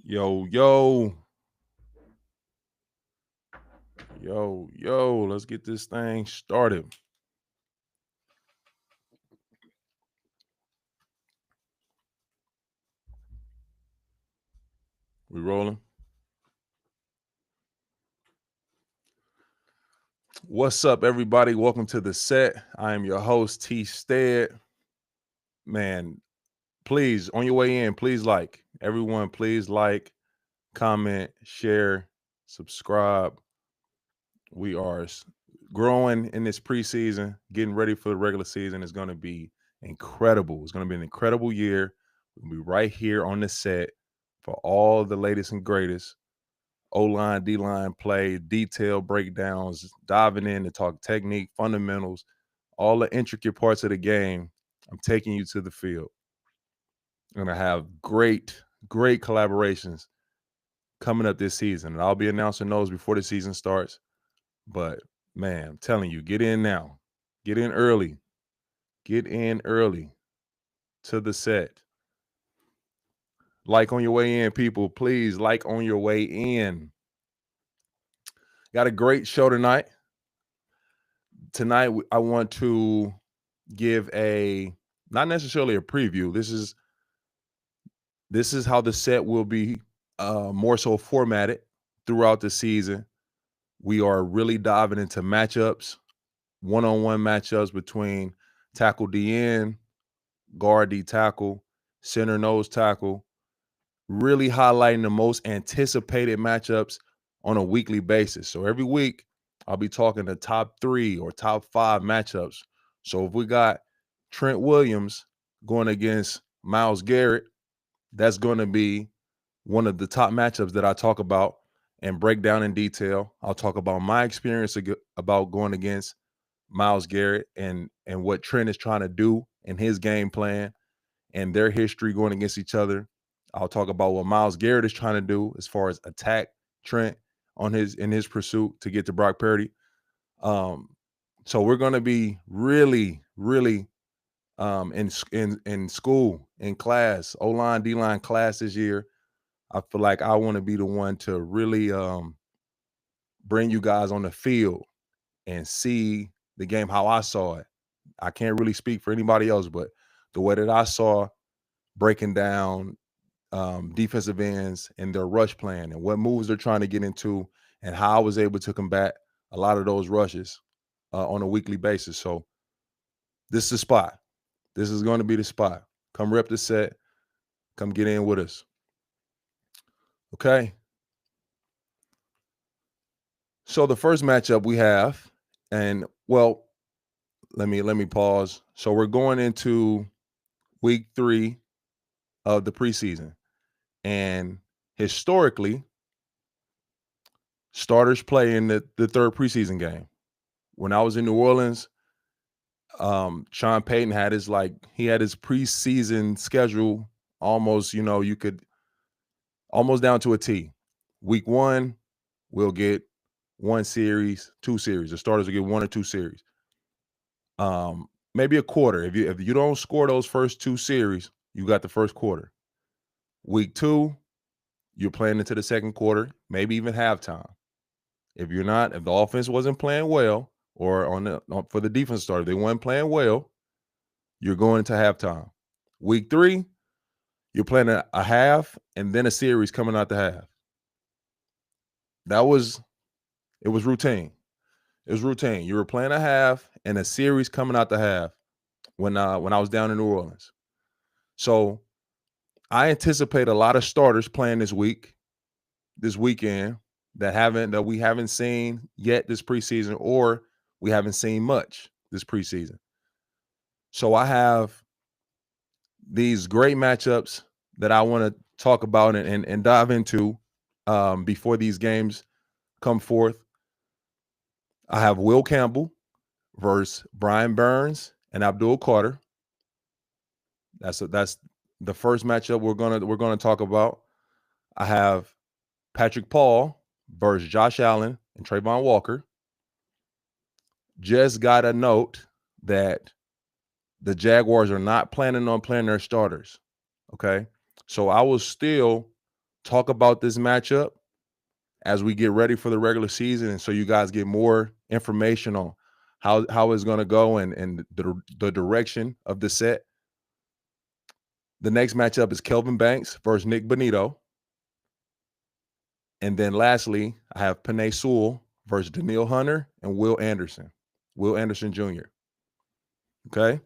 Yo, yo, yo, let's get this thing started. We rolling? What's up, everybody? Welcome to the set. I am your host, T. Stead. Man, please, on your way in, please like. Everyone, please like, comment, share, subscribe. We are growing in this preseason, getting ready for the regular season. It's going to be incredible. It's going to be an incredible year. We'll be right here on the set for all the latest and greatest O-line, D-line play, detailed breakdowns, diving in to talk technique, fundamentals, all the intricate parts of the game. I'm taking you to the field. I'm going to have great collaborations coming up this season. And I'll be announcing those before the season starts. But, man, I'm telling you, get in now. Get in early. Get in early to the set. Like on your way in, people. Please like on your way in. Got a great show tonight. Tonight, I want to give not necessarily a preview. This is how the set will be more so formatted throughout the season. We are really diving into matchups, one-on-one matchups between tackle DN, guard D tackle, center nose tackle, really highlighting the most anticipated matchups on a weekly basis. So every week, I'll be talking the top 3 or top 5 matchups. So if we got Trent Williams going against Myles Garrett, that's going to be one of the top matchups that I talk about and break down in detail. I'll talk about my experience about going against Myles Garrett and what Trent is trying to do in his game plan and their history going against each other. I'll talk about what Myles Garrett is trying to do as far as attack Trent in his pursuit to get to Brock Purdy. So we're going to be really in school, in class, O-line, D-line class this year. I feel like I want to be the one to really bring you guys on the field and see the game how I saw it. I can't really speak for anybody else, but the way that I saw breaking down defensive ends and their rush plan and what moves they're trying to get into and how I was able to combat a lot of those rushes on a weekly basis. So this is the spot. This is going to be the spot. Come rep the set. Come get in with us. Okay. So the first matchup we have, and well, let me pause. So we're going into week 3 of the preseason. And historically, starters play in the third preseason game. When I was in New Orleans, Sean Payton had his preseason schedule almost, you could almost down to a T. Week 1, we'll get 1 series, 2 series. The starters will get 1 or 2 series. Maybe a quarter. If you don't score those first 2 series, you got the first quarter. Week 2, you're playing into the second quarter, maybe even halftime. If the offense wasn't playing well, or for the defense starter, they weren't playing well, you're going into halftime. Week 3, you're playing a half and then a series coming out the half. It was routine. It was routine. You were playing a half and a series coming out the half when I was down in New Orleans. So I anticipate a lot of starters playing this weekend that we haven't seen yet this preseason, or we haven't seen much this preseason. So I have these great matchups that I want to talk about and dive into before these games come forth. I have Will Campbell versus Brian Burns and Abdul Carter. That's the first matchup we're gonna talk about. I have Patrick Paul versus Josh Allen and Trayvon Walker. Just got a note that the Jaguars are not planning on playing their starters. Okay. So I will still talk about this matchup as we get ready for the regular season, and so you guys get more information on how it's going to go and the direction of the set. The next matchup is Kelvin Banks versus Nick Bonito. And then lastly, I have Penei Sewell versus Daniil Hunter and Will Anderson Jr. Okay?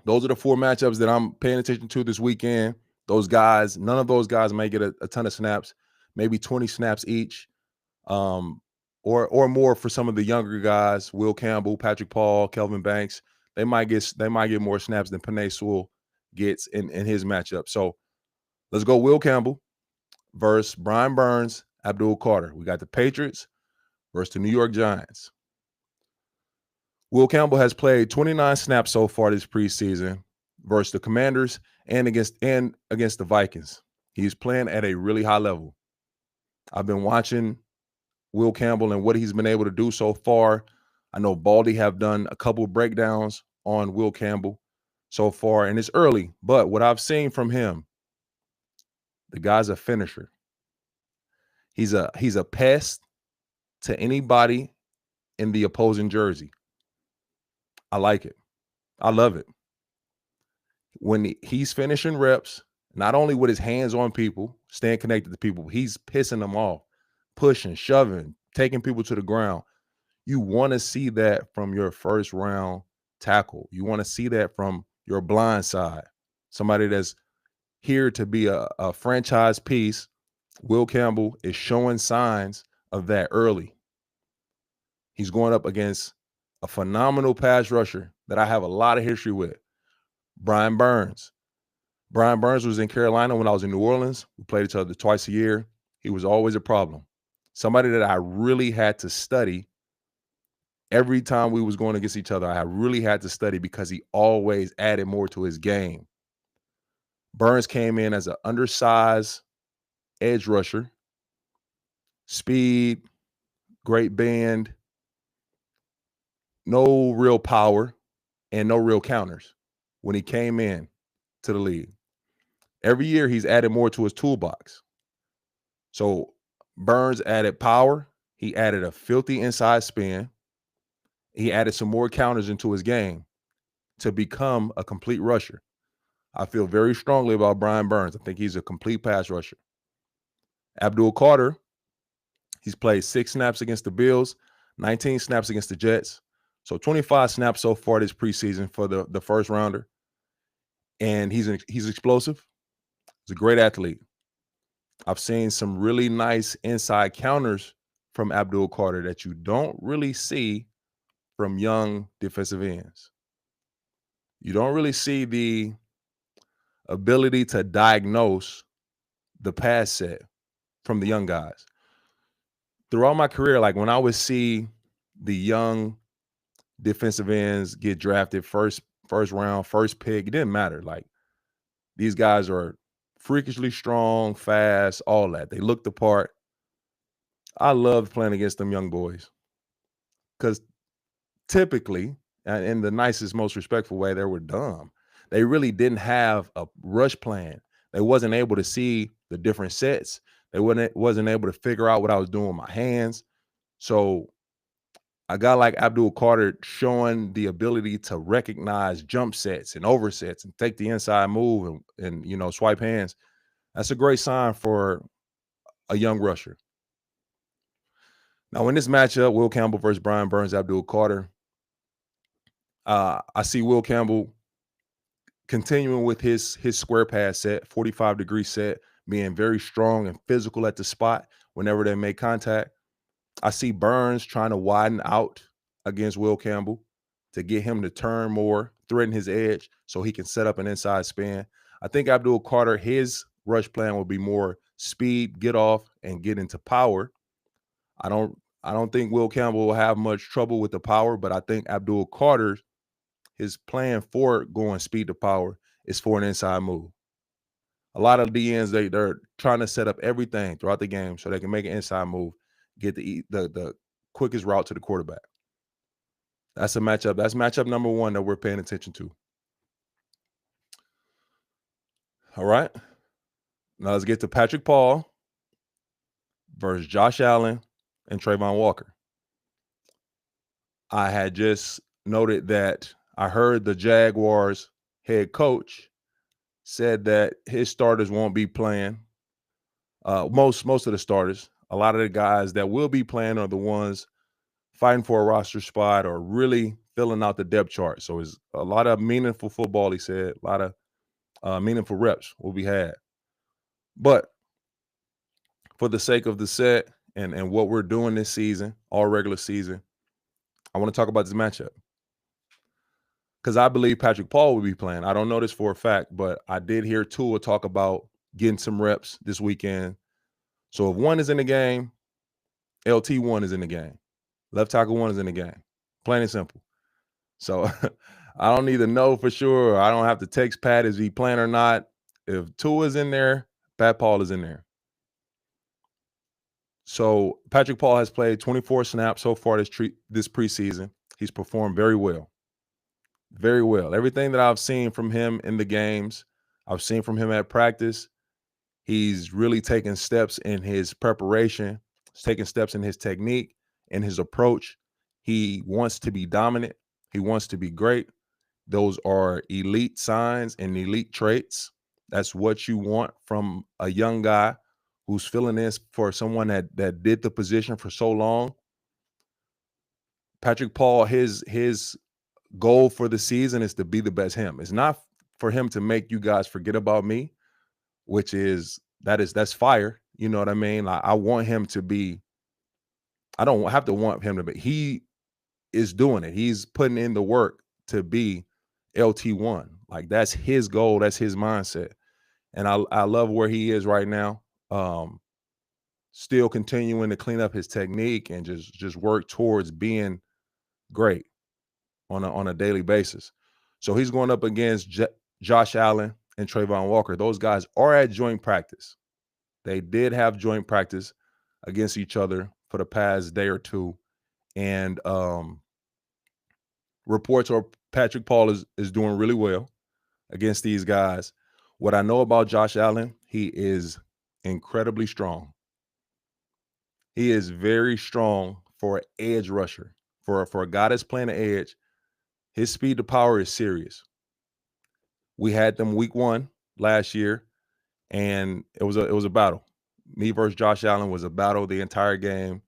Those are the 4 matchups that I'm paying attention to this weekend. Those guys, none of those guys may get a ton of snaps, maybe 20 snaps each, or more for some of the younger guys. Will Campbell, Patrick Paul, Kelvin Banks, they might get more snaps than Penei Sewell gets in his matchup. So let's go Will Campbell versus Brian Burns, Abdul Carter. We got the Patriots versus the New York Giants. Will Campbell has played 29 snaps so far this preseason versus the Commanders and against the Vikings. He's playing at a really high level. I've been watching Will Campbell and what he's been able to do so far. I know Baldy have done a couple of breakdowns on Will Campbell so far, and it's early, but what I've seen from him, the guy's a finisher. He's a pest to anybody in the opposing jersey. I like it. I love it. When he's finishing reps, not only with his hands on people, staying connected to people, he's pissing them off, pushing, shoving, taking people to the ground. You want to see that from your first round tackle. You want to see that from your blind side, somebody that's here to be a franchise piece. Will Campbell is showing signs of that early. He's going up against a phenomenal pass rusher that I have a lot of history with, Brian Burns. Brian Burns was in Carolina when I was in New Orleans. We played each other twice a year. He was always a problem. Somebody that I really had to study every time we was going against each other. I really had to study because he always added more to his game. Burns came in as an undersized edge rusher, speed, great bend, no real power, and no real counters when he came in to the league. Every year he's added more to his toolbox. So Burns added power. He added a filthy inside spin. He added some more counters into his game to become a complete rusher. I feel very strongly about Brian Burns. I think he's a complete pass rusher. Abdul Carter, he's played 6 snaps against the Bills, 19 snaps against the Jets. So 25 snaps so far this preseason for the first rounder. And he's explosive. He's a great athlete. I've seen some really nice inside counters from Abdul Carter that you don't really see from young defensive ends. You don't really see the ability to diagnose the pass set from the young guys. Throughout my career, like when I would see the young defensive ends get drafted first round, first pick, it didn't matter. Like these guys are freakishly strong, fast, all that. They look the part. I loved playing against them young boys because typically, and in the nicest, most respectful way, they were dumb. They really didn't have a rush plan. They wasn't able to see the different sets. They wasn't able to figure out what I was doing with my hands. So a guy like Abdul Carter showing the ability to recognize jump sets and oversets and take the inside move and swipe hands. That's a great sign for a young rusher. Now, in this matchup, Will Campbell versus Brian Burns, Abdul Carter, I see Will Campbell continuing with his square pass set, 45-degree set, being very strong and physical at the spot whenever they make contact. I see Burns trying to widen out against Will Campbell to get him to turn more, threaten his edge so he can set up an inside spin. I think Abdul Carter, his rush plan will be more speed, get off, and get into power. I don't think Will Campbell will have much trouble with the power, but I think Abdul Carter, his plan for going speed to power is for an inside move. A lot of DNs, they're trying to set up everything throughout the game so they can make an inside move, get the quickest route to the quarterback. That's a matchup. That's matchup number 1 that we're paying attention to. All right. Now let's get to Patrick Paul versus Josh Allen and Trayvon Walker. I had just noted that I heard the Jaguars head coach said that his starters won't be playing. Most of the starters, a lot of the guys that will be playing are the ones fighting for a roster spot or really filling out the depth chart. So it's a lot of meaningful football, he said, a lot of meaningful reps will be had. But for the sake of the set and what we're doing this season, all regular season, I want to talk about this matchup. Because I believe Patrick Paul will be playing. I don't know this for a fact, but I did hear Tua talk about getting some reps this weekend. So if one is in the game, LT1 is in the game. Left tackle 1 is in the game. Plain and simple. So I don't need to know for sure. I don't have to text Pat, is he playing or not? If Tua is in there, Pat Paul is in there. So Patrick Paul has played 24 snaps so far this preseason. He's performed very well. Very well. Everything that I've seen from him in the games, I've seen from him at practice, he's really taken steps in his preparation. He's taken steps in his technique and his approach. He wants to be dominant. He wants to be great. Those are elite signs and elite traits. That's what you want from a young guy who's filling in for someone that did the position for so long. Patrick Paul, his goal for the season is to be the best him. It's not for him to make you guys forget about me, which that's fire. You know what I mean? Like, I want him to be, I don't have to want him to be, he is doing it. He's putting in the work to be LT1. Like, that's his goal. That's his mindset. And I love where he is right now. Still continuing to clean up his technique and just work towards being great on a daily basis. So he's going up against Josh Allen and Trayvon Walker. Those guys are at joint practice. They did have joint practice against each other for the past day or two. And reports are Patrick Paul is doing really well against these guys. What I know about Josh Allen, he is incredibly strong. He is very strong for an edge rusher. For a guy that's playing the edge, his speed to power is serious. We had them week 1 last year, and it was a battle. Me versus Josh Allen was a battle the entire game.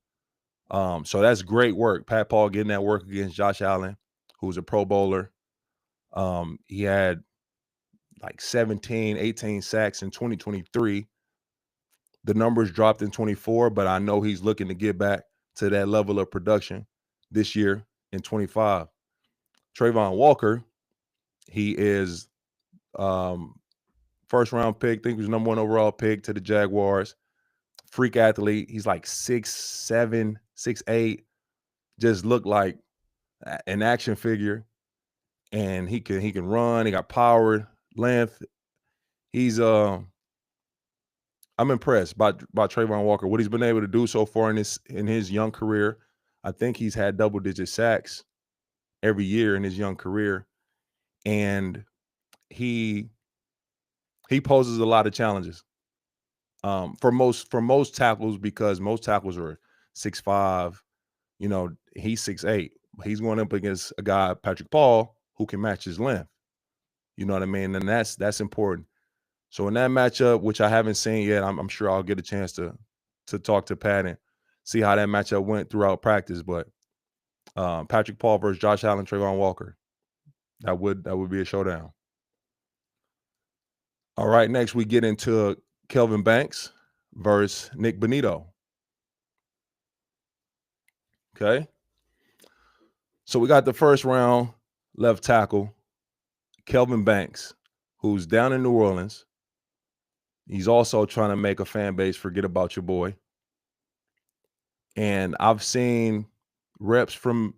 So that's great work. Pat Paul getting that work against Josh Allen, who's a Pro Bowler. He had like 17, 18 sacks in 2023. The numbers dropped in 24, but I know he's looking to get back to that level of production this year in 25. Trayvon Walker, he is first round pick. I think he was number 1 overall pick to the Jaguars. Freak athlete. He's like 6'7", 6'8", just looked like an action figure. And he can run. He got power, length. He's I'm impressed by Trayvon Walker, what he's been able to do so far in his young career. I think he's had double-digit sacks every year in his young career, and he poses a lot of challenges for most tackles, because most tackles are 6'5". You know, he's 6'8". He's going up against a guy, Patrick Paul, who can match his length. You know what I mean? And that's important. So in that matchup, which I haven't seen yet, I'm sure I'll get a chance to talk to Pat and see how that matchup went throughout practice. But Patrick Paul versus Josh Allen, Trayvon Walker, that would be a showdown. All right, next we get into Kelvin Banks versus Nick Bonito. Okay. So we got the first round left tackle, Kelvin Banks, who's down in New Orleans. He's also trying to make a fan base forget about your boy. And I've seen reps from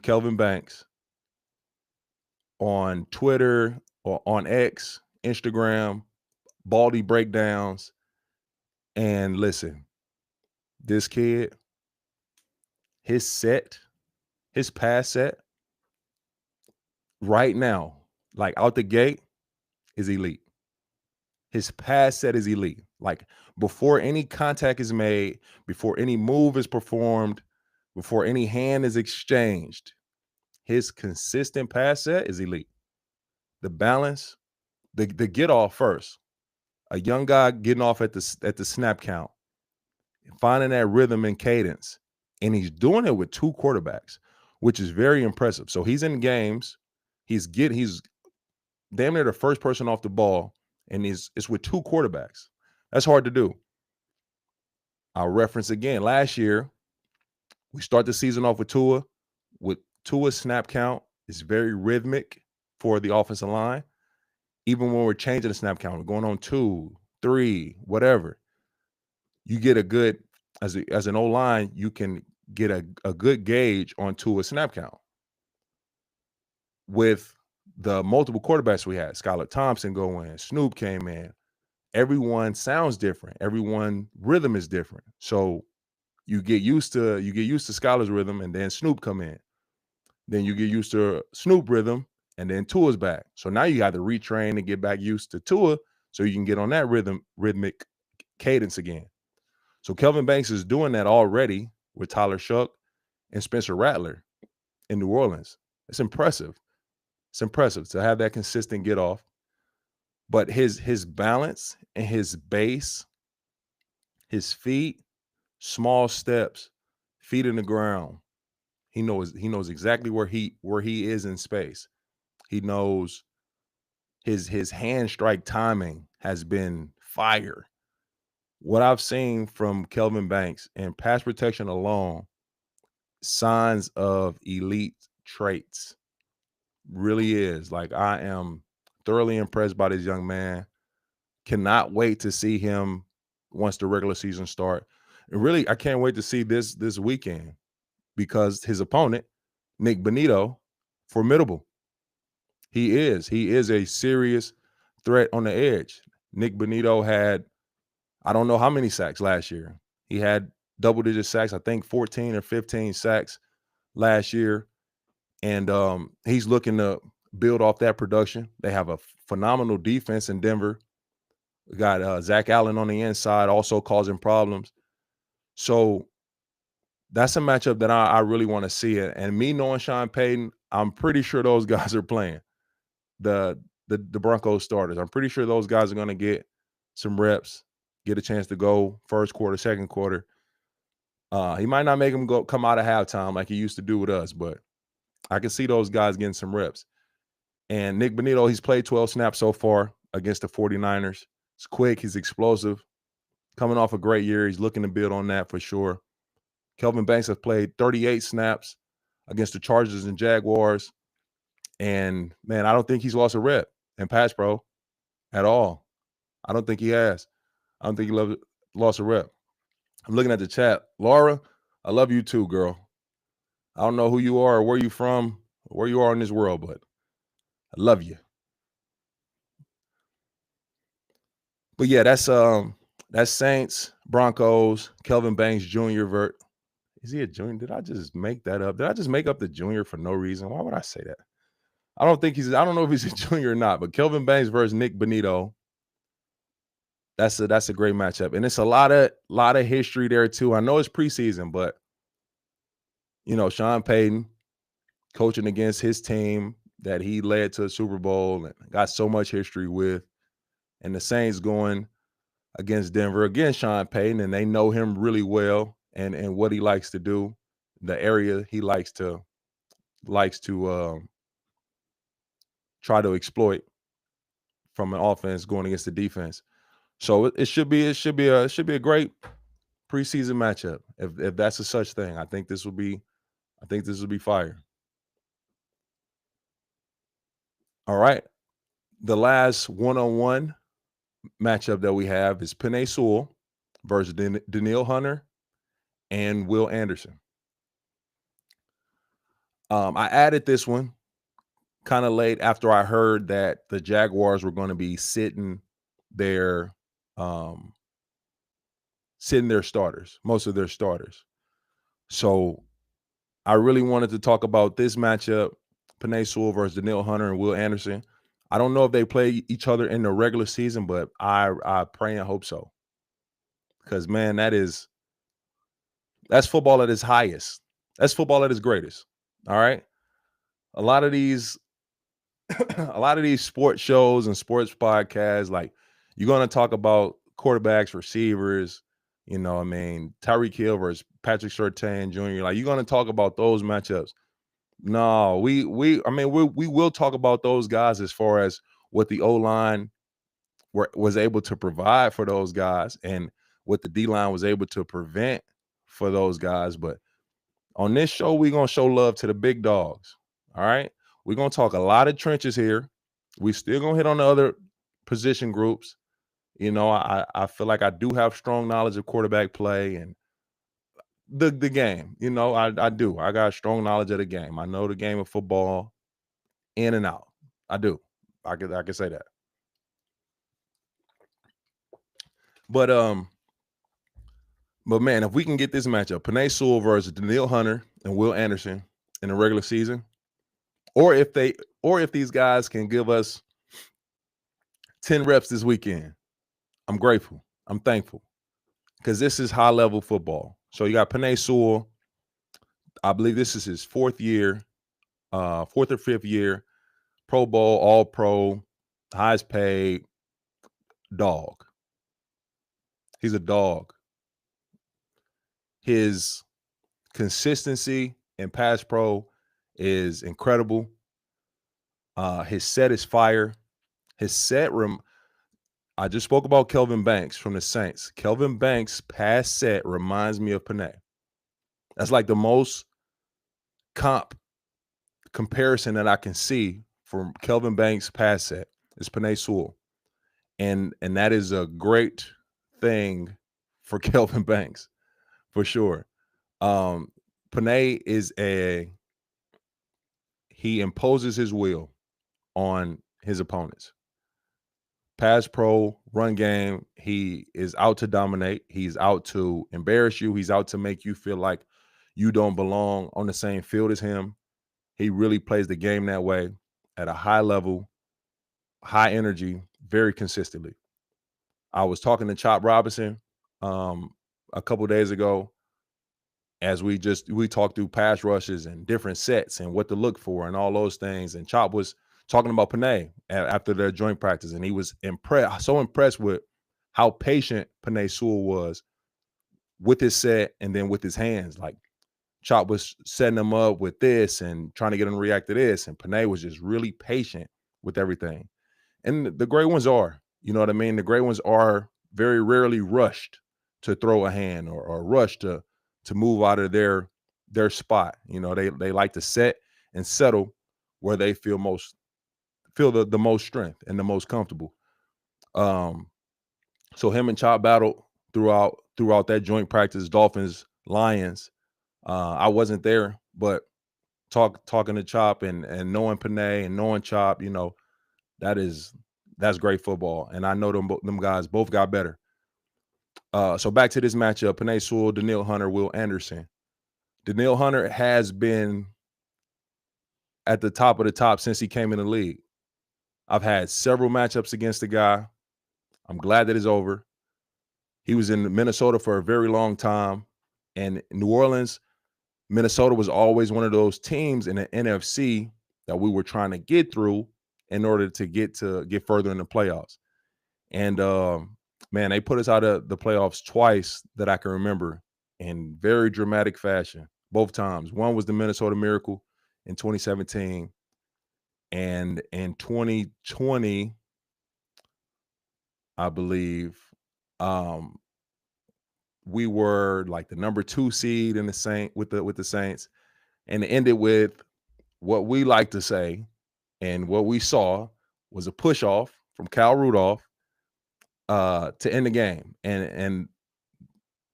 Kelvin Banks on Twitter or on X, Instagram, Baldy breakdowns. And listen, this kid, his pass set right now, like out the gate, is elite. His pass set is elite. Like before any contact is made, before any move is performed, before any hand is exchanged, his consistent pass set is elite. The balance, the get off first. A young guy getting off at the snap count, finding that rhythm and cadence, and he's doing it with two quarterbacks, which is very impressive. So he's in games, he's damn near the first person off the ball, and it's with two quarterbacks. That's hard to do. I'll reference again. Last year, we start the season off with Tua. With Tua's snap count, it's very rhythmic for the offensive line. Even when we're changing the snap count, we're going on 2, 3, whatever. You get a good, as an O-line, you can get a good gauge on Tua's snap count. With the multiple quarterbacks we had, Skylar Thompson go in, Snoop came in. Everyone sounds different. Everyone rhythm is different. So you get used to Skylar's rhythm, and then Snoop come in. Then you get used to Snoop rhythm, and then Tua's back. So now you got to retrain and get back used to Tua so you can get on that rhythmic cadence again. So Kelvin Banks is doing that already with Tyler Shuck and Spencer Rattler in New Orleans. It's impressive. It's impressive to have that consistent get off. But his balance and his base, his feet, small steps, feet in the ground. He knows exactly where he is in space. He knows his hand strike timing has been fire. What I've seen from Kelvin Banks in pass protection alone, signs of elite traits. Really is. Like, I am thoroughly impressed by this young man. Cannot wait to see him once the regular season start. And really, I can't wait to see this weekend, because his opponent, Nick Bonito, formidable. He is a serious threat on the edge. Nick Bonito had, I don't know how many sacks last year. He had double-digit sacks, I think 14 or 15 sacks last year. And he's looking to build off that production. They have a phenomenal defense in Denver. We got Zach Allen on the inside also causing problems. So that's a matchup that I really want to see. And me knowing Sean Payton, I'm pretty sure those guys are playing. The Broncos starters. I'm pretty sure those guys are going to get some reps, get a chance to go first quarter, second quarter. He might not make them come out of halftime like he used to do with us, but I can see those guys getting some reps. And Nick Bonito, he's played 12 snaps so far against the 49ers. He's quick. He's explosive. Coming off a great year. He's looking to build on that for sure. Kelvin Banks has played 38 snaps against the Chargers and Jaguars. And, man, I don't think he's lost a rep in pass pro at all. I don't think he has. I don't think he lost a rep. I'm looking at the chat. Laura, I love you too, girl. I don't know who you are or where you from, or where you are in this world, but I love you. But yeah, that's Saints, Broncos, Kelvin Banks Jr. Is he a junior? Did I just make that up? Did I just make up the junior for no reason? Why would I say that? I don't know if he's a junior or not, but Kelvin Banks versus Nick Bonito. That's a great matchup. And it's a lot of history there too. I know it's preseason, but you know, Sean Payton coaching against his team that he led to a Super Bowl and got so much history with, and the Saints going against Denver against Sean Payton, and they know him really well and what he likes to do, the area he likes to try to exploit from an offense going against the defense. So it should be a great preseason matchup if that's a such thing. I think this will be fire. All right. The last one-on-one matchup that we have is Penei Sewell versus Danielle Hunter and Will Anderson. I added this one kind of late after I heard that the Jaguars were going to be sitting their starters, most of their starters. So I really wanted to talk about this matchup, Penei Sewell versus Danielle Hunter and Will Anderson. I don't know if they play each other in the regular season, but I pray and hope so. Because man, that's football at its highest. That's football at its greatest. All right. A lot of these sports shows and sports podcasts, like you're gonna talk about quarterbacks, receivers, Tyreek Hill versus Patrick Surtain Jr. Like you're gonna talk about those matchups. No, we will talk about those guys as far as what the O-line was able to provide for those guys and what the D-line was able to prevent for those guys. But on this show, we're going to show love to the big dogs. All right. We're going to talk a lot of trenches here. We still going to hit on the other position groups. I feel like I do have strong knowledge of quarterback play and the game. I do. I got strong knowledge of the game. I know the game of football in and out. I do. I can say that. But man, if we can get this matchup, Penei Sewell versus Danielle Hunter and Will Anderson in the regular season, or if these guys can give us 10 reps this weekend, I'm grateful. I'm thankful because this is high level football. So you got Penei Sewell. I believe this is his fourth or fifth year, Pro Bowl, All Pro, highest paid dog. He's a dog. His consistency in pass pro is incredible. His set is fire. His set I just spoke about Kelvin Banks from the Saints. Kelvin Banks' pass set reminds me of Penei. That's like the most comparison that I can see from Kelvin Banks' pass set is Penei Sewell. And that is a great thing for Kelvin Banks, for sure. Penei he imposes his will on his opponents. Pass pro, run game, he is out to dominate. He's out to embarrass you. He's out to make you feel like you don't belong on the same field as him. He really plays the game that way at a high level, high energy, very consistently. I was talking to Chop Robinson a couple days ago as we talked through pass rushes and different sets and what to look for and all those things. And Chop was talking about Penei after their joint practice, and he was so impressed with how patient Penei Sewell was with his set and then with his hands. Like Chop was setting him up with this and trying to get him to react to this, and Penei was just really patient with everything. And the great ones are, you know what I mean? The great ones are very rarely rushed to throw a hand or rushed to move out of their spot. They like to set and settle where they feel the most strength and the most comfortable. So him and Chop battled throughout that joint practice, Dolphins, Lions. I wasn't there, but talking to Chop and knowing Penei and knowing Chop, that's great football. And I know them guys both got better. So back to this matchup, Penei Sewell, Danielle Hunter, Will Anderson. Danielle Hunter has been at the top of the top since he came in the league. I've had several matchups against the guy. I'm glad that it's over. He was in Minnesota for a very long time. And New Orleans, Minnesota was always one of those teams in the NFC that we were trying to get through in order to get further in the playoffs. And man, they put us out of the playoffs twice that I can remember in very dramatic fashion, both times. One was the Minnesota Miracle in 2017. And in 2020, I believe, we were like the number 2 seed in with the Saints, and it ended with what we like to say, and what we saw was a push off from Cal Rudolph to end the game, and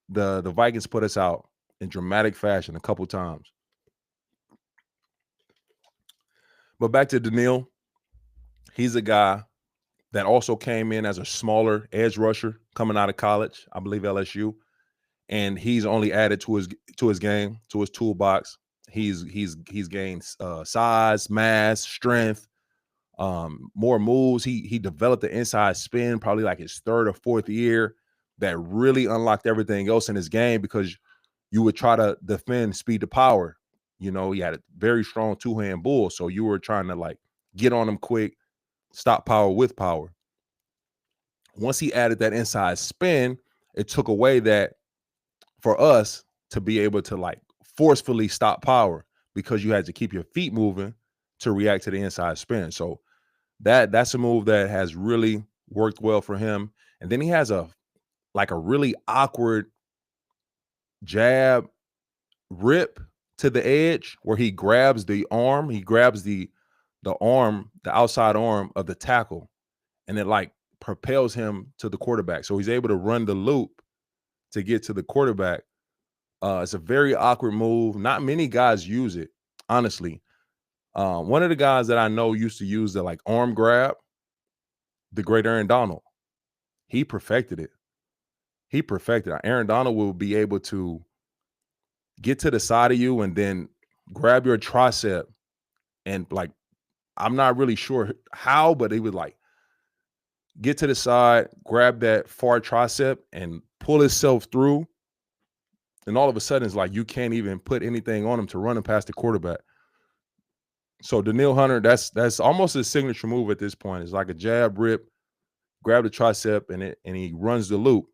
the Vikings put us out in dramatic fashion a couple times. But back to Danielle, he's a guy that also came in as a smaller edge rusher coming out of college, I believe LSU, and he's only added to his game, to his toolbox. He's gained size, mass, strength. more moves. He developed the inside spin, probably like his third or fourth year, that really unlocked everything else in his game, because you would try to defend speed to power. You know, he had a very strong two-hand bull, so you were trying to like get on him quick, stop power with power. Once he added that inside spin, it took away that for us to be able to like forcefully stop power, because you had to keep your feet moving to react to the inside spin. So that's a move that has really worked well for him. And then he has a really awkward jab rip to the edge where he grabs the arm, the outside arm of the tackle, and it like propels him to the quarterback. So he's able to run the loop to get to the quarterback. It's a very awkward move. Not many guys use it, honestly. One of the guys that I know used to use the like arm grab, the great Aaron Donald. He perfected it. Aaron Donald will be able to get to the side of you and then grab your tricep, and like, I'm not really sure how, but he would like get to the side, grab that far tricep and pull himself through. And all of a sudden it's like you can't even put anything on him to run him past the quarterback. So Danielle Hunter, that's almost his signature move at this point. It's like a jab rip, grab the tricep, and he runs the loop.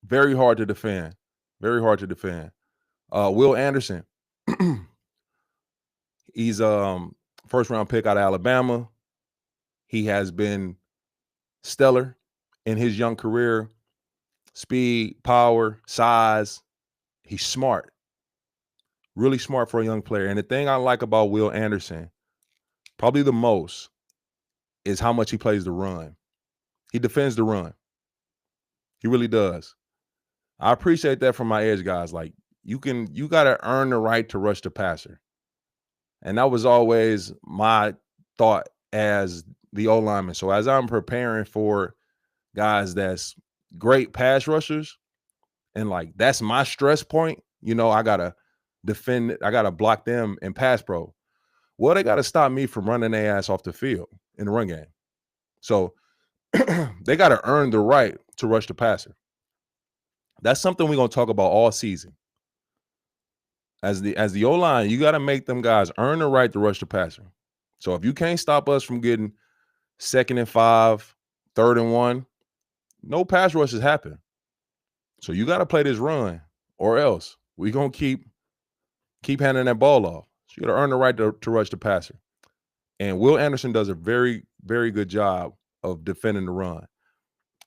Very hard to defend. Will Anderson. He's first round pick out of Alabama. He has been stellar in his young career. Speed, power, size. He's smart. Really smart for a young player. And the thing I like about Will Anderson, probably the most, is how much he plays the run. He defends the run. He really does. I appreciate that from my edge guys. Like, you got to earn the right to rush the passer. And that was always my thought as the O-lineman. So as I'm preparing for guys that's great pass rushers, and like that's my stress point, you know, I got to defend, I got to block them in pass pro. Well, they got to stop me from running their ass off the field in the run game. So they got to earn the right to rush the passer. That's something we're going to talk about all season. As the O-line, you got to make them guys earn the right to rush the passer. So if you can't stop us from getting 2nd and 5, 3rd and 1, no pass rushes happen. So you got to play this run, or else we're going to keep handing that ball off. So you got to earn the right to rush the passer. And Will Anderson does a very, very good job of defending the run.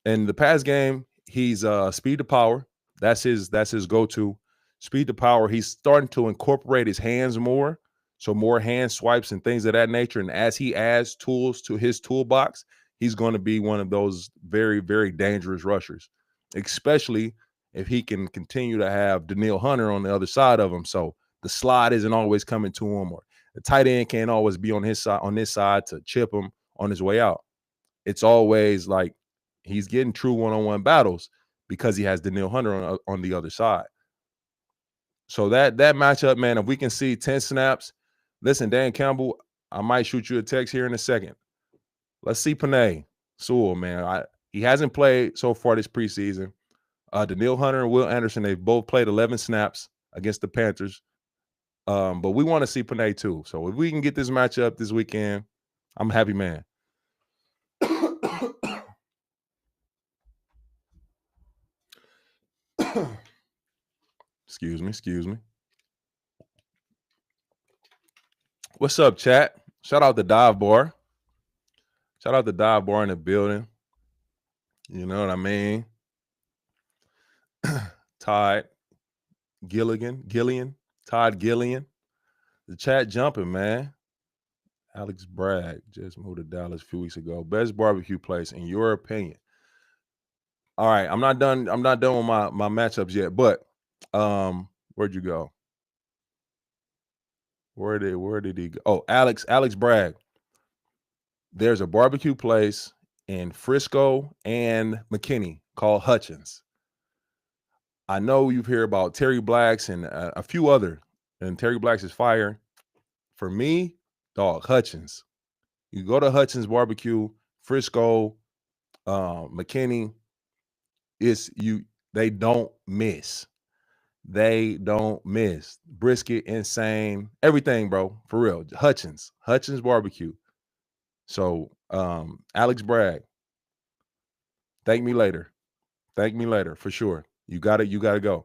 In the pass game, he's speed to power. That's his go-to. Speed to power. He's starting to incorporate his hands more. So more hand swipes and things of that nature. And as he adds tools to his toolbox, he's going to be one of those very, very dangerous rushers, especially if he can continue to have Danielle Hunter on the other side of him. So the slide isn't always coming to him, or the tight end can't always be on his side, on this side, to chip him on his way out. It's always like he's getting true one-on-one battles because he has Danielle Hunter on the other side. So that matchup, man, if we can see 10 snaps, listen, Dan Campbell, I might shoot you a text here in a second. Let's see Penei, Sewell, man. He hasn't played so far this preseason. Danielle Hunter and Will Anderson, they've both played 11 snaps against the Panthers. But we want to see Penei too. So if we can get this matchup this weekend, I'm a happy man. Excuse me. What's up, chat? Shout out to Dive Bar. Shout out to Dive Bar in the building. You know what I mean? Todd Gillian. The chat jumping, man. Alex Bragg just moved to Dallas a few weeks ago. Best barbecue place in your opinion? All right, I'm not done with my matchups yet, but where'd you go? Where did he go? Oh, Alex Bragg. There's a barbecue place in Frisco and McKinney called Hutchins. I know you've heard about Terry Black's and a few other, and Terry Black's is fire. For me, dog, Hutchins. You go to Hudson's Barbecue, Frisco, McKinney. They don't miss. They don't miss. Brisket, insane. Everything, bro. For real. Hutchins Barbecue. So Alex Bragg, thank me later. Thank me later for sure. You gotta go.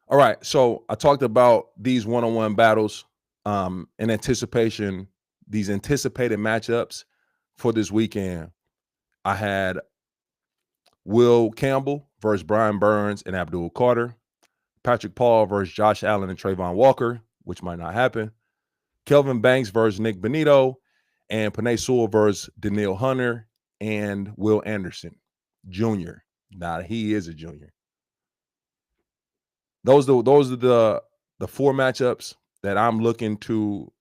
All right. So I talked about these one-on-one battles in anticipation, these anticipated matchups for this weekend. I had Will Campbell versus Brian Burns and Abdul Carter. Patrick Paul versus Josh Allen and Trayvon Walker, which might not happen. Kelvin Banks versus Nick Bonito. And Penei Sewell versus Daniil Hunter and Will Anderson Jr. Now, he is a junior. Those are the 4 matchups that I'm looking to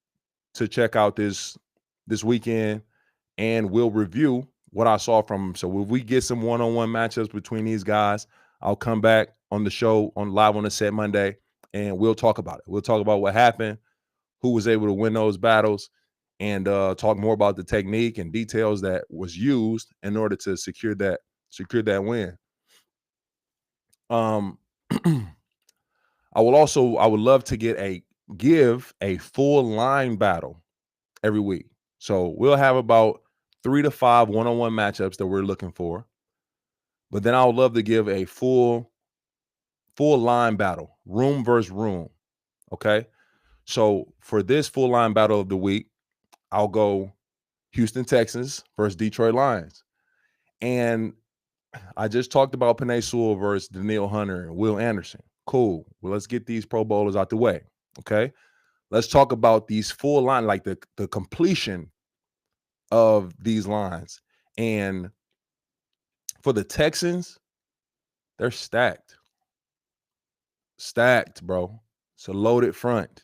check out this weekend, and we'll review what I saw from them. So if we get some one-on-one matchups between these guys, I'll come back on the show on Live on the Set Monday, and we'll talk about it. We'll talk about what happened, who was able to win those battles, and talk more about the technique and details that was used in order to secure that win. I would love to give a full line battle every week. So we'll have about 3 to 5 one-on-one matchups that we're looking for. But then I would love to give a full line battle, room versus room. Okay. So for this full line battle of the week, I'll go Houston Texans versus Detroit Lions. And I just talked about Penei Sewell versus Daniil Hunter and Will Anderson. Cool. Well, let's get these Pro Bowlers out the way. Okay. Let's talk about these full line, like the completion of these lines. And for the Texans, they're stacked. Stacked, bro. It's a loaded front.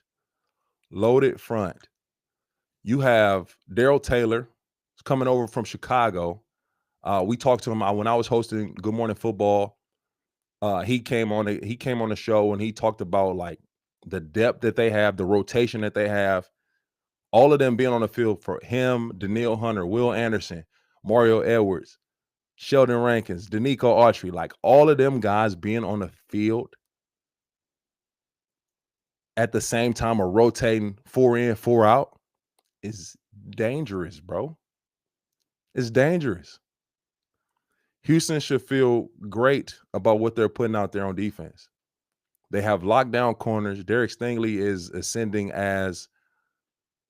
Loaded front. You have Darrell Taylor coming over from Chicago. We talked to him when I was hosting Good Morning Football. He came on the show and he talked about like the depth that they have, the rotation that they have, all of them being on the field for him, Daniil Hunter, Will Anderson, Mario Edwards, Sheldon Rankins, Niko Autry, like all of them guys being on the field at the same time or rotating 4 in, 4 out is dangerous, bro. It's dangerous. Houston should feel great about what they're putting out there on defense. They have lockdown corners. Derek Stingley is ascending as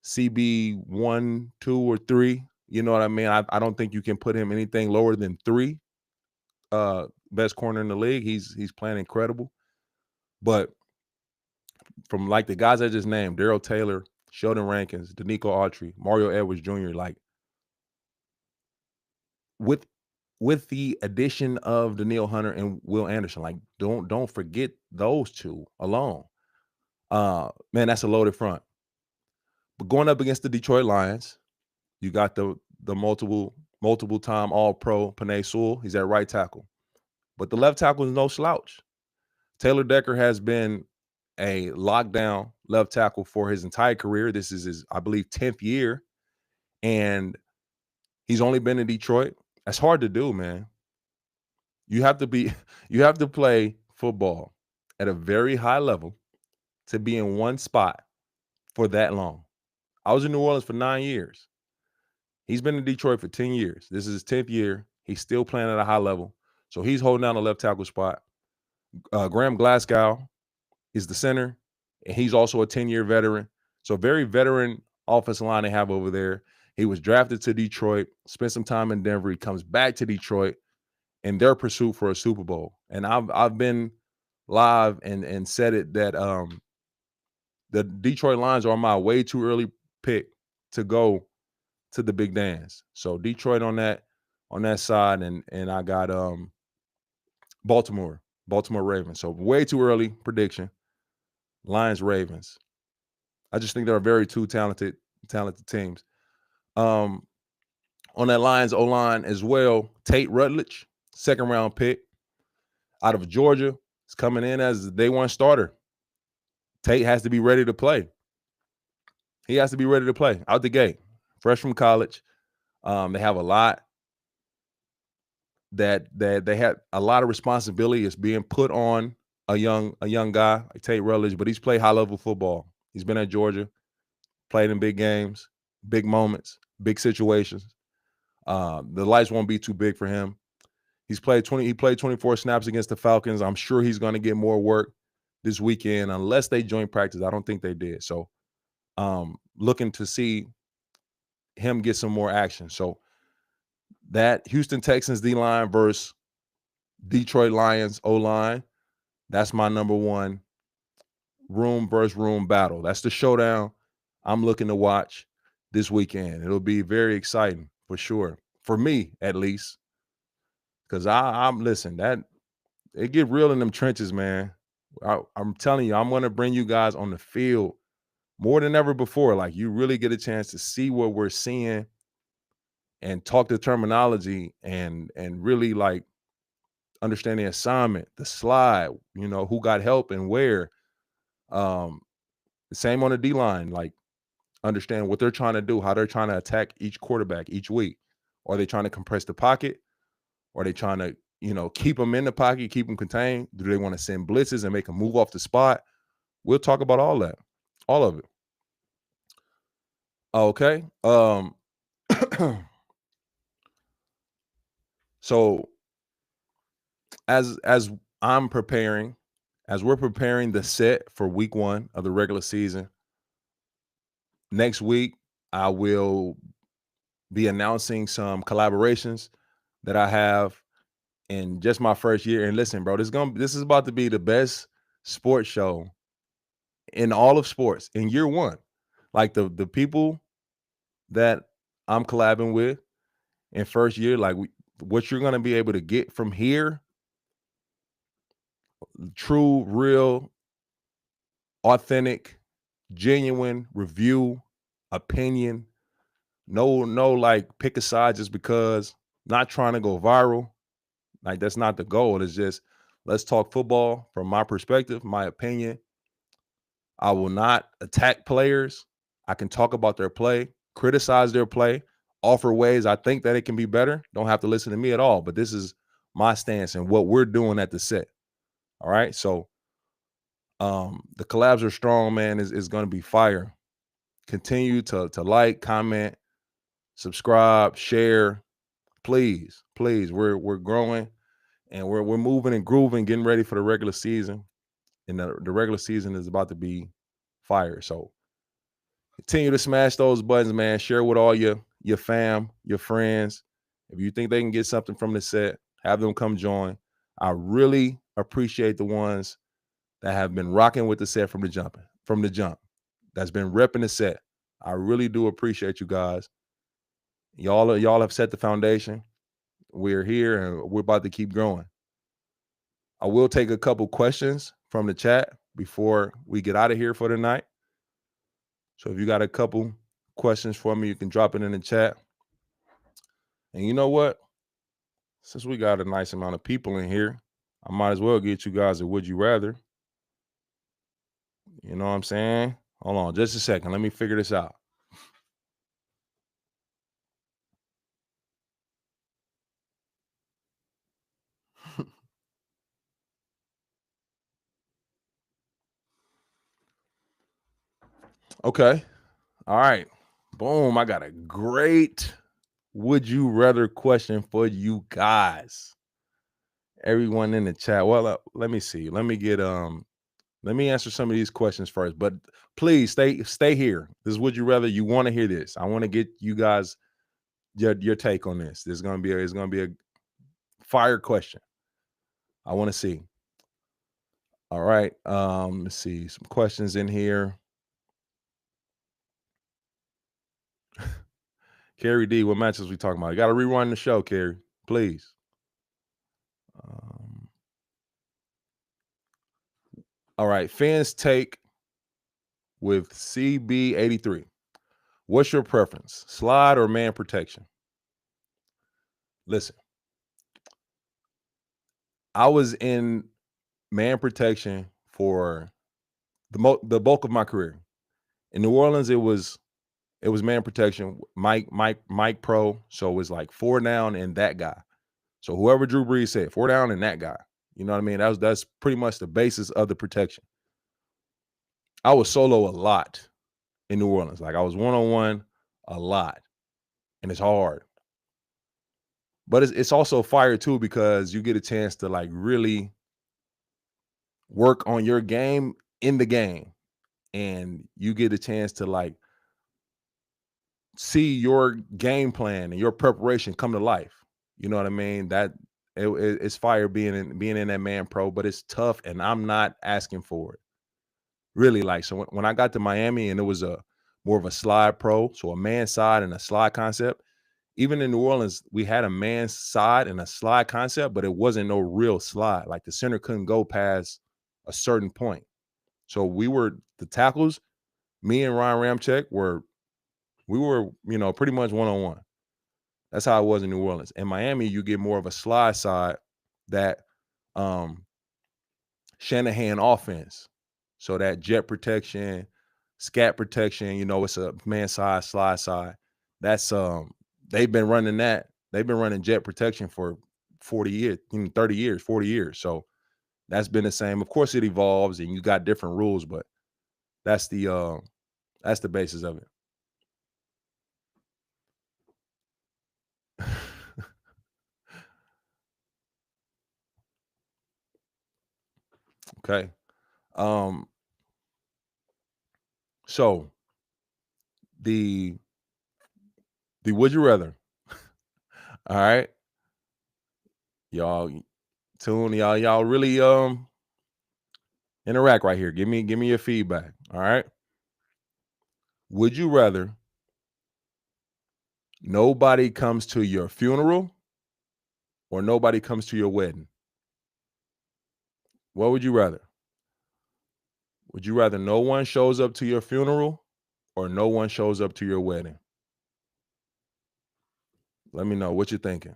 CB 1, 2, or 3. You know what I mean? I don't think you can put him anything lower than 3. Best corner in the league. He's playing incredible. But from like the guys I just named, Darrell Taylor, Sheldon Rankins, Niko Autry, Mario Edwards Jr., like with the addition of Daniil Hunter and Will Anderson, like don't forget those two alone. Man, that's a loaded front. But going up against the Detroit Lions, you got the multiple time All-Pro Penei Sewell. He's at right tackle. But the left tackle is no slouch. Taylor Decker has been a lockdown left tackle for his entire career. This is his, I believe, 10th year. And he's only been in Detroit. That's hard to do, man. You have to play football at a very high level to be in one spot for that long. I was in New Orleans for 9 years. He's been in Detroit for 10 years. This is his 10th year. He's still playing at a high level. So he's holding down the left tackle spot. Graham Glasgow is the center, and he's also a 10-year veteran. So very veteran offensive line they have over there. He was drafted to Detroit, spent some time in Denver. He comes back to Detroit in their pursuit for a Super Bowl. And I've been live and said it that the Detroit Lions are my way too early pick to go to the big dance. So Detroit on that side, and I got Baltimore Ravens. So way too early prediction. Lions Ravens. I just think they're very two talented teams. On that Lions O-line as well, Tate Rutledge, 2nd round pick out of Georgia, is coming in as the day 1 starter. Tate has to be ready to play. He has to be ready to play out the gate. fresh from college. They have a lot that they had a lot of responsibility is being put on a young guy like Tate Rutledge, but he's played high level football. He's been at Georgia, played in big games, big moments, big situations. The lights won't be too big for him. He played 24 snaps against the Falcons. I'm sure he's going to get more work this weekend unless they join practice. I don't think they did. So looking to see him get some more action. So that Houston Texans D-line versus Detroit Lions O-line, that's my number one room versus room battle. That's the showdown I'm looking to watch this weekend. It'll be very exciting for sure, for me at least, because I'm listen, that it get real in them trenches, man. I'm telling you, I'm going to bring you guys on the field more than ever before. Like, you really get a chance to see what we're seeing and talk the terminology and really like understand the assignment, the slide, who got help and where. Same on the D-line, like understand what they're trying to do, how they're trying to attack each quarterback each week. Are they trying to compress the pocket? Are they trying to, keep them in the pocket, keep them contained? Do they want to send blitzes and make them move off the spot? We'll talk about all that, all of it. Okay. So as I'm preparing, as we're preparing the set for week 1 of the regular season, next week I will be announcing some collaborations that I have in just my first year. And listen, bro, this is about to be the best sports show in all of sports in year 1. Like the people that I'm collabing with in first year, like what you're going to be able to get from here, true, real, authentic, genuine review, opinion. No, like pick a side just because, not trying to go viral. Like, that's not the goal. It's just, let's talk football from my perspective, my opinion. I will not attack players. I can talk about their play, criticize their play, offer ways I think that it can be better. Don't have to listen to me at all. But this is my stance and what we're doing at the set. All right. So the collabs are strong, man. Is going to be fire. Continue to like, comment, subscribe, share. Please. We're growing and we're moving and grooving, getting ready for the regular season. And the regular season is about to be fire. So continue to smash those buttons, man. Share with all your fam, your friends. If you think they can get something from the set, have them come join. I really appreciate the ones that have been rocking with the set from the jump. That's been repping the set. I really do appreciate you guys. Y'all have set the foundation. We're here and we're about to keep growing. I will take a couple questions from the chat before we get out of here for the night. So if you got a couple questions for me, you can drop it in the chat. And you know what? Since we got a nice amount of people in here, I might as well get you guys a would you rather. You know what I'm saying? Hold on just a second. Let me figure this out. Okay. All right. Boom. I got a great would you rather question for you guys. Everyone in the chat. Well, let me see. Let me answer some of these questions first. But please stay here. This is would you rather. You want to hear this. I want to get you guys your take on this. It's gonna be a fire question. I want to see. All right. Let's see some questions in here. Carrie D, what matches we talking about? You got to rewind the show, Carrie, please. All right, fans take with CB83. What's your preference, slide or man protection? Listen, I was in man protection for the bulk of my career. In New Orleans, it was It was man protection. Mike Pro. So it was like 4 down and that guy. So whoever Drew Brees said, 4 down and that guy. You know what I mean? That's pretty much the basis of the protection. I was solo a lot in New Orleans. Like I was one-on-one a lot. And it's hard. But it's also fire too, because you get a chance to like really work on your game in the game. And you get a chance to like see your game plan and your preparation come to life. You know what I mean? It's fire being in that man pro, but it's tough, and I'm not asking for it. Really, like, so when I got to Miami and it was a more of a slide pro, so a man side and a slide concept. Even in New Orleans, we had a man side and a slide concept, but it wasn't no real slide. Like the center couldn't go past a certain point. So the tackles, me and Ryan Ramczyk we were, pretty much one-on-one. That's how it was in New Orleans. In Miami, you get more of a slide side, that Shanahan offense. So that jet protection, scat protection, it's a man side, slide side. That's they've been running that. They've been running jet protection for 40 years, 30 years, 40 years. So that's been the same. Of course, it evolves and you got different rules, but that's the basis of it. Okay. So the would you rather. All right. Y'all tune, y'all really interact right here. Give me your feedback. All right. Would you rather nobody comes to your funeral or nobody comes to your wedding? What would you rather? Would you rather no one shows up to your funeral or no one shows up to your wedding? Let me know what you're thinking.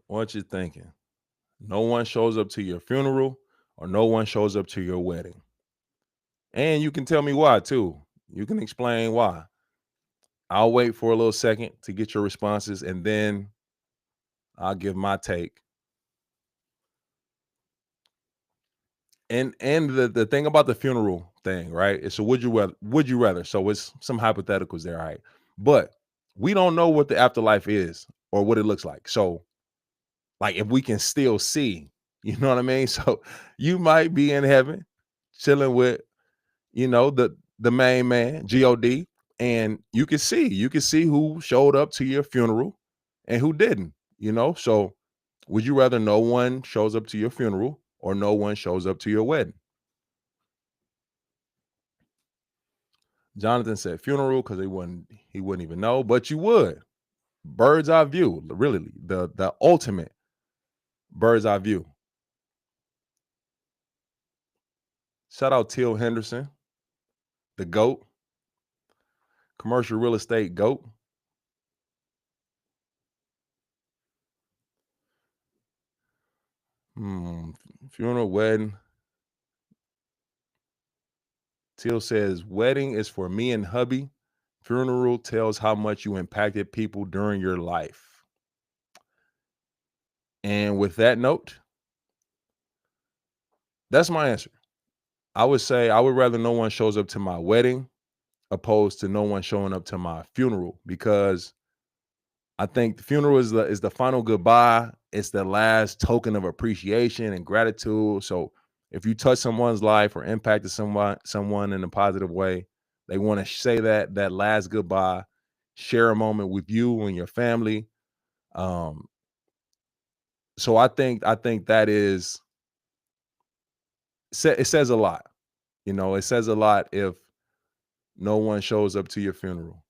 What you thinking? No one shows up to your funeral or no one shows up to your wedding? And you can tell me why too. You can explain why. I'll wait for a little second to get your responses and then I'll give my take. And the thing about the funeral thing, right? It's a would you rather. So it's some hypotheticals there, right? But we don't know what the afterlife is or what it looks like. So like if we can still see, you know what I mean? So you might be in heaven chilling with, the main man, God, and you can see who showed up to your funeral and who didn't, So would you rather no one shows up to your funeral or no one shows up to your wedding? Jonathan said funeral because he wouldn't even know, but you would. Bird's eye view, really, the ultimate bird's eye view. Shout out Till Henderson, the GOAT, commercial real estate GOAT. Funeral, wedding. Till says wedding is for me and hubby. Funeral tells how much you impacted people during your life. And with that note, that's my answer. I would say I would rather no one shows up to my wedding opposed to no one showing up to my funeral, because I think the funeral is the final goodbye. It's the last token of appreciation and gratitude. So if you touch someone's life or impacted someone in a positive way, they want to say that last goodbye, share a moment with you and your family. So I think that is it says a lot. It says a lot if no one shows up to your funeral.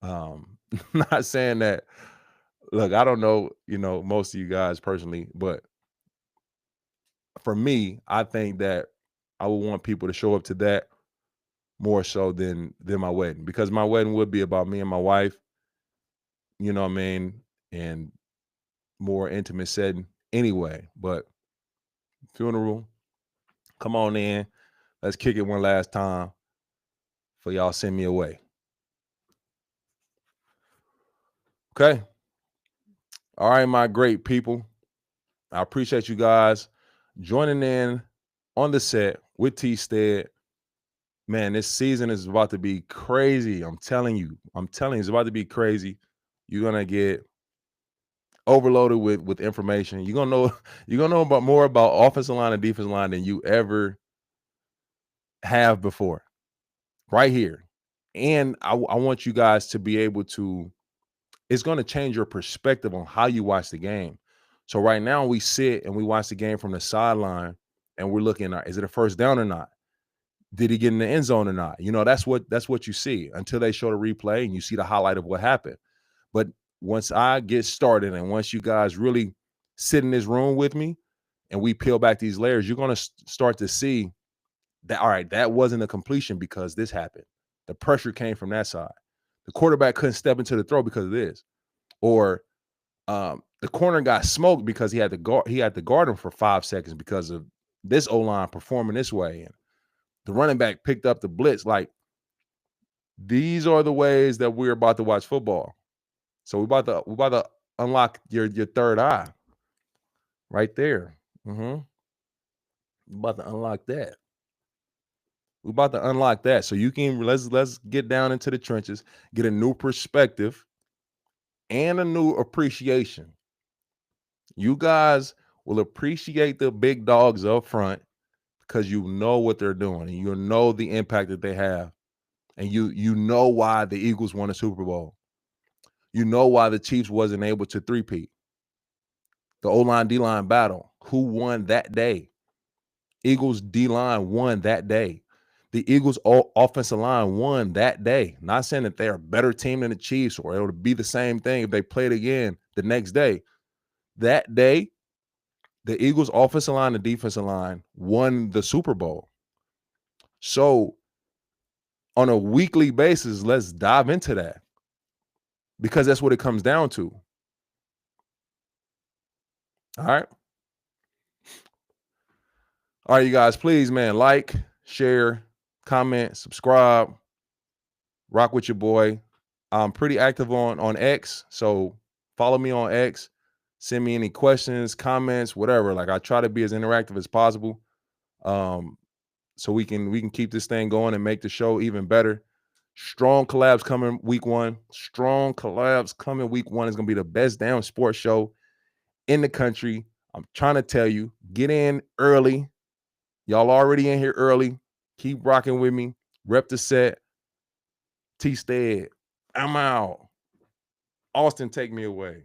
Not saying that. Look, I don't know, most of you guys personally, but for me, I think that I would want people to show up to that more so than my wedding, because my wedding would be about me and my wife, you know what I mean? And more intimate setting anyway. But funeral, come on in. Let's kick it one last time for y'all send me away. Okay. All right, my great people. I appreciate you guys joining in on the set with T-Stead. Man, this season is about to be crazy. I'm telling you, it's about to be crazy. You're gonna get overloaded with information. You're gonna know about more about offensive line and defensive line than you ever have before. Right here. And I want you guys to be able to, it's going to change your perspective on how you watch the game. So right now we sit and we watch the game from the sideline and we're looking at, is it a first down or not? Did he get in the end zone or not? You know, that's what you see until they show the replay and you see the highlight of what happened. But once I get started and once you guys really sit in this room with me and we peel back these layers, you're going to start to see that, all right, that wasn't a completion because this happened. The pressure came from that side. The quarterback couldn't step into the throw because of this. Or the corner got smoked because he had to guard him for 5 seconds because of this O-line performing this way. And the running back picked up the blitz. Like, these are the ways that we're about to watch football. So we're about to unlock your third eye right there. We're about to unlock that. We're about to unlock that. So you can let's get down into the trenches, get a new perspective and a new appreciation. You guys will appreciate the big dogs up front because you know what they're doing and you know the impact that they have. And you know why the Eagles won a Super Bowl. You know why the Chiefs wasn't able to three-peat. The O-line, D-line battle. Who won that day? Eagles D-line won that day. The Eagles offensive line won that day. Not saying that they're a better team than the Chiefs or it would be the same thing if they played again the next day. That day, the Eagles offensive line and defensive line won the Super Bowl. So on a weekly basis, let's dive into that because that's what it comes down to. All right. All right, you guys, please, man, like, share, comment, subscribe, rock with your boy. I'm pretty active on X, so follow me on X. Send me any questions, comments, whatever. Like, I try to be as interactive as possible, so we can keep this thing going and make the show even better. Strong collabs coming week 1. Strong collabs coming week 1 is gonna be the best damn sports show in the country. I'm trying to tell you, get in early. Y'all already in here early. Keep rocking with me. Rep the set. T-Stead. I'm out. Austin, take me away.